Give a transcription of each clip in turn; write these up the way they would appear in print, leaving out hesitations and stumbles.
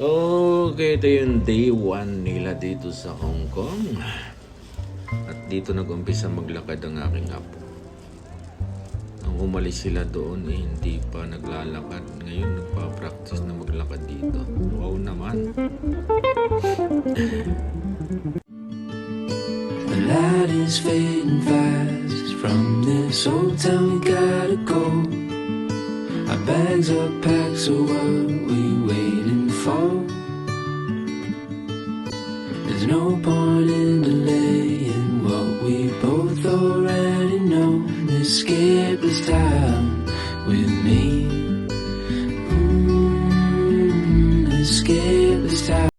Okay, ito yung day 1 nila dito sa Hong Kong. At dito nag-umpisa maglakad ang aking apo. Nung umalis sila doon, hindi pa naglalakad. Ngayon, nagpa-practice na maglakad dito. Wow naman. The light is fading fast. From this old town we gotta go. Our bags are packed, so what we waiting for? There's no point in delaying what we both already know. Escape this time with me. Escape this time.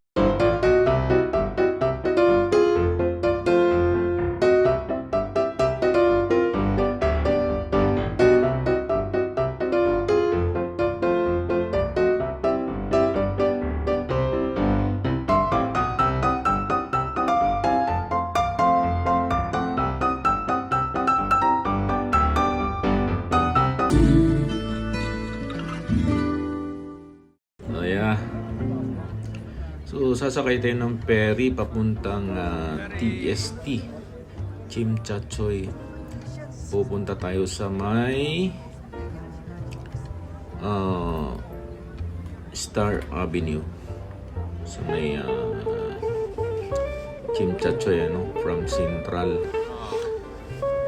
Oh, yeah. So, sasakay tayo ng ferry papuntang TST, Tsim Sha Tsui. Pupunta tayo sa may Star Avenue. Sa may Tsim Sha Tsui, from Central.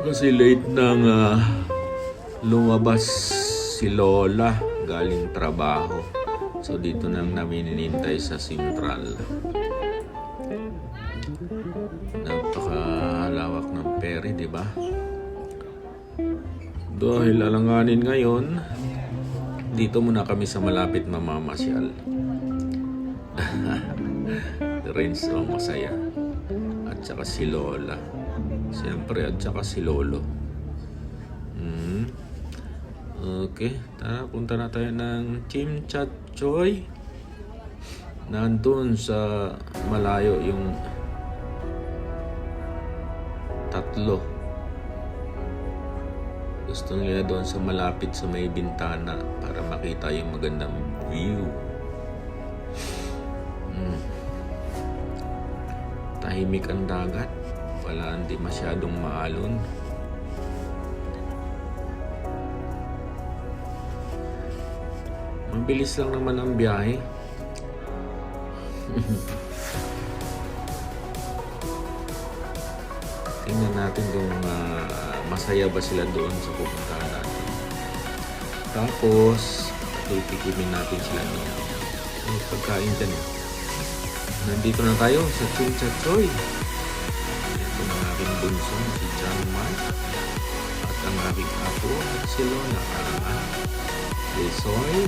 Kasi late nang lumabas si Lola galing trabaho. So dito nang namin inintay sa Central. Napakalawak ng ferry, di ba? Dahil alanganin ngayon, dito muna kami sa malapit mamamasyal. Rinse ang masaya. At saka si Lola. Siyempre, at saka si Lolo. Okay, tara, punta na tayo ng Tsim Sha Tsui. Nandun sa malayo yung tatlo. Gusto nila doon sa malapit sa may bintana para makita yung magandang view. Tahimik ang dagat. Wala, hindi masyadong maalon. Mabilis lang naman ang biyahe. Tingnan natin kung masaya ba sila doon sa pupuntahan natin. Tapos, titikimin natin sila ng pagkain dyan. Nandito na tayo sa Tsim Sha Tsui. Ito ang aking bunso, si John Mark. At ang aking apo at si Lola. Si Soy,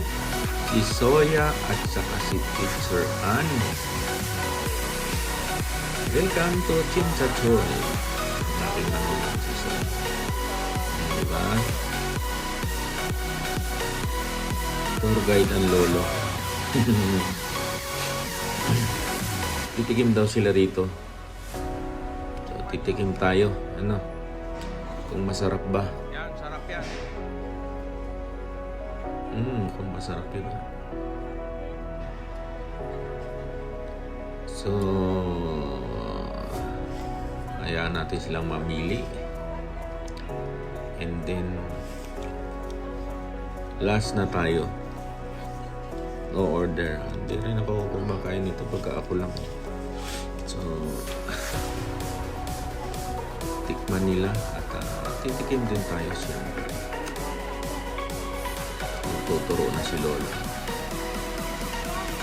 si Soya at saka si Teacher Ann. Welcome to Tsim Sha Tsui. Aking nagulang si Soy. Diba? Tour guide ang lolo. Titikim daw sila rito. So, titikim tayo. Ano? Kung masarap ba? Yan, sarap yan. Kung masarap yun. So, hayaan natin silang mamili. And then, last na tayo. O-order. Hindi rin ako kumakain nito pagka ako lang. So, tikman nila at titikim din tayo siya. Tuturo na si Lola.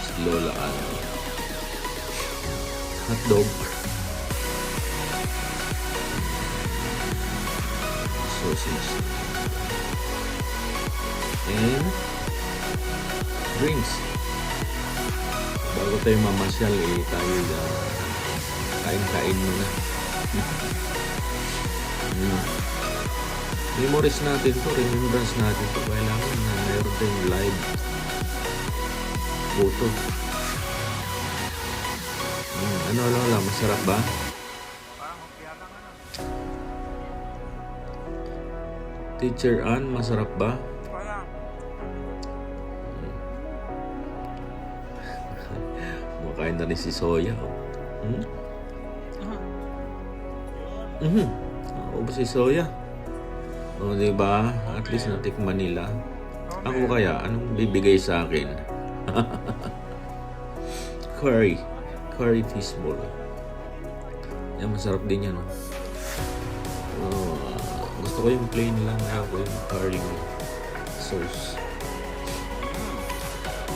Si Lola ano. Hotdog. Sausage. And drinks. Bago tayo mamasyal, tayo kain-kain muna. Memories natin to, remembrance natin to. Kailangan na mayroon tayong live photo. Ano Lola, masarap ba? Parang okay lang Teacher Ann, masarap ba? Wala. Kumakain na rin si Soya. Oh. Hmm? Ubus si Soya. O, diba? At least natikman nila. Ako kaya, anong bibigay sa akin? Curry fishball. Yan, masarap din yan. Gusto ko yung plain lang. Ayaw ko yung curry sauce.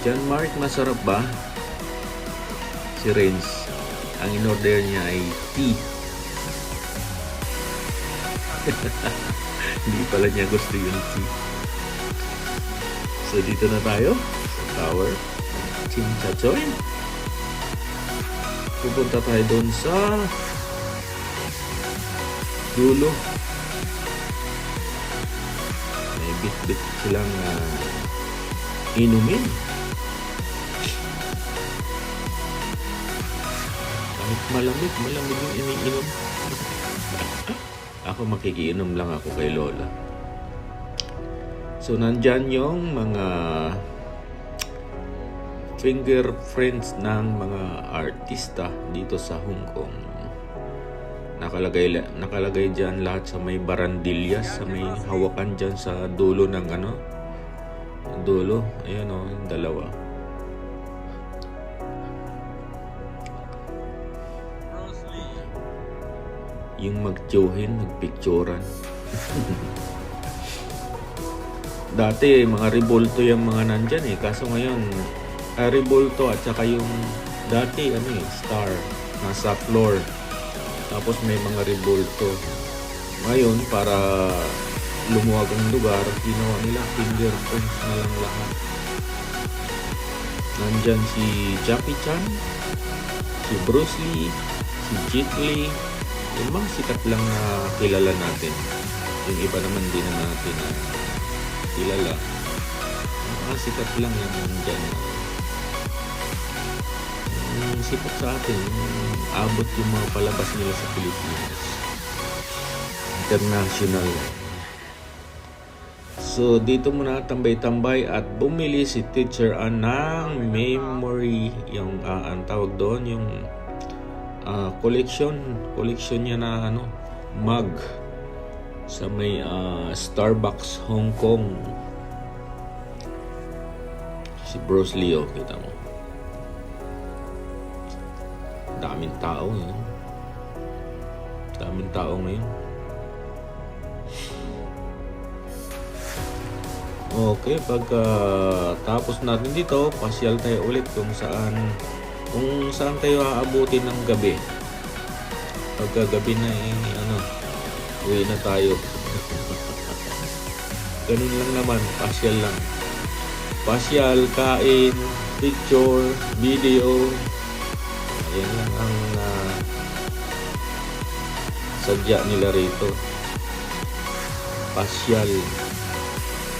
John Mark, masarap ba? Si Renz, ang in-order niya ay tea. Hindi pala niya gusto yung tea. So dito na tayo sa tower Chimchachoy. Pupunta tayo doon sa dulo. May bit-bit silang inumin. Kahit malamig yung iniinom. Ako makikiinom lang ako kay Lola. So nandyan yung mga fingerprints ng mga artista dito sa Hong Kong. Nakalagay dyan lahat sa may barandillas, sa may hawakan dyan sa dulo ng dulo. Ayan o, yung dalawa. Yung magtiyuhin, magpicturan. Dati, mga revolto yung mga nandyan eh. Kaso ngayon, revolto at saka yung dati, star, nasa floor. Tapos may mga revolto. Ngayon, para lumuwag ang lugar, ginawa nila fingerprints na lang lahat. Nandyan si Jackie Chan, si Bruce Lee, si Jet Li, yung mga sikat lang na kilala natin. Yung iba naman din na natin kilala. Yung mga sikat lang yan nandyan. Yung sikat sa atin, yung abot yung mga palabas nila sa Pilipinas. International. So, dito muna tambay-tambay at bumili si Teacher Ann ng memory, yung ang tawag doon, yung collection niya na mug sa may Starbucks Hong Kong. Si Bruce Lee, kita mo. Daming tao ngayon. Daming tao ngayon. Okay, pagka tapos natin dito, pasyal tayo ulit kung saan tayo aabutin ng gabi. Pagka gabi na uwi na tayo. Ganun lang naman, pasyal lang. Pasyal, kain, picture, video. Ayan lang ang sadya nila rito. Pasyal.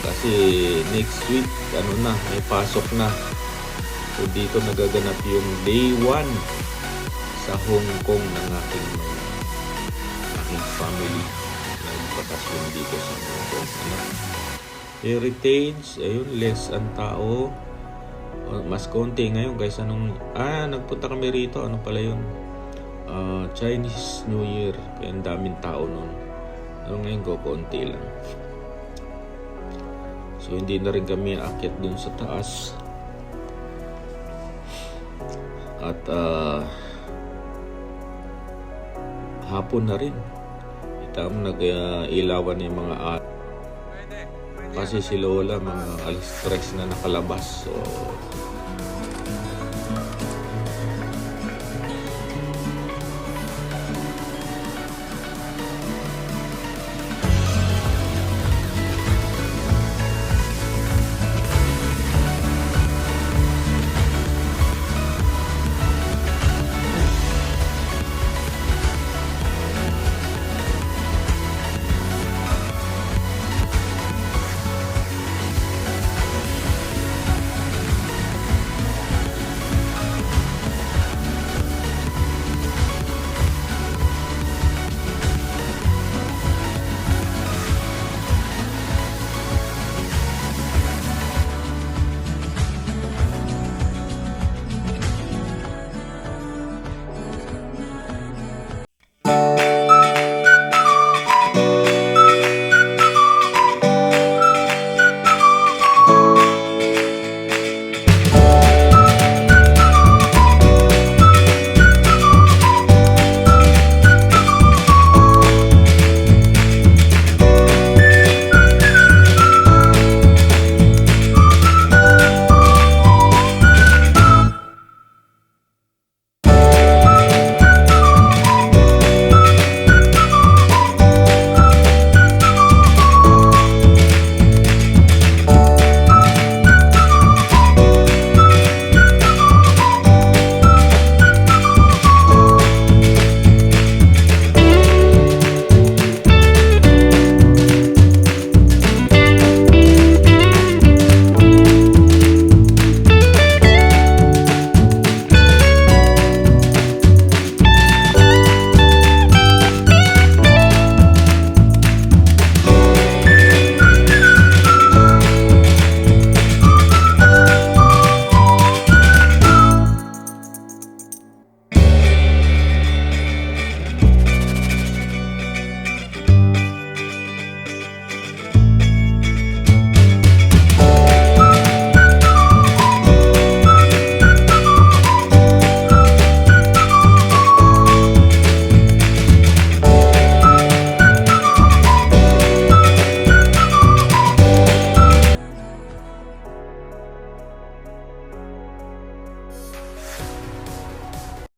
Kasi next week, may pasok na. So dito nagaganap yung day 1 sa Hong Kong ng aking family. Nagpakasyon dito sa Hong Kong. Heritage, ayun, less ang tao. Mas konti ngayon kaysa nung nagpunta kami rito. Ano pala yun? Chinese New Year. Kaya ang daming tao nun. Ngayon konti lang. So hindi na rin kami aakyat dun sa taas. At hapon na rin. Kita mo nag-ilawan yung mga kasi si Lola mga alas 3 na nakalabas. So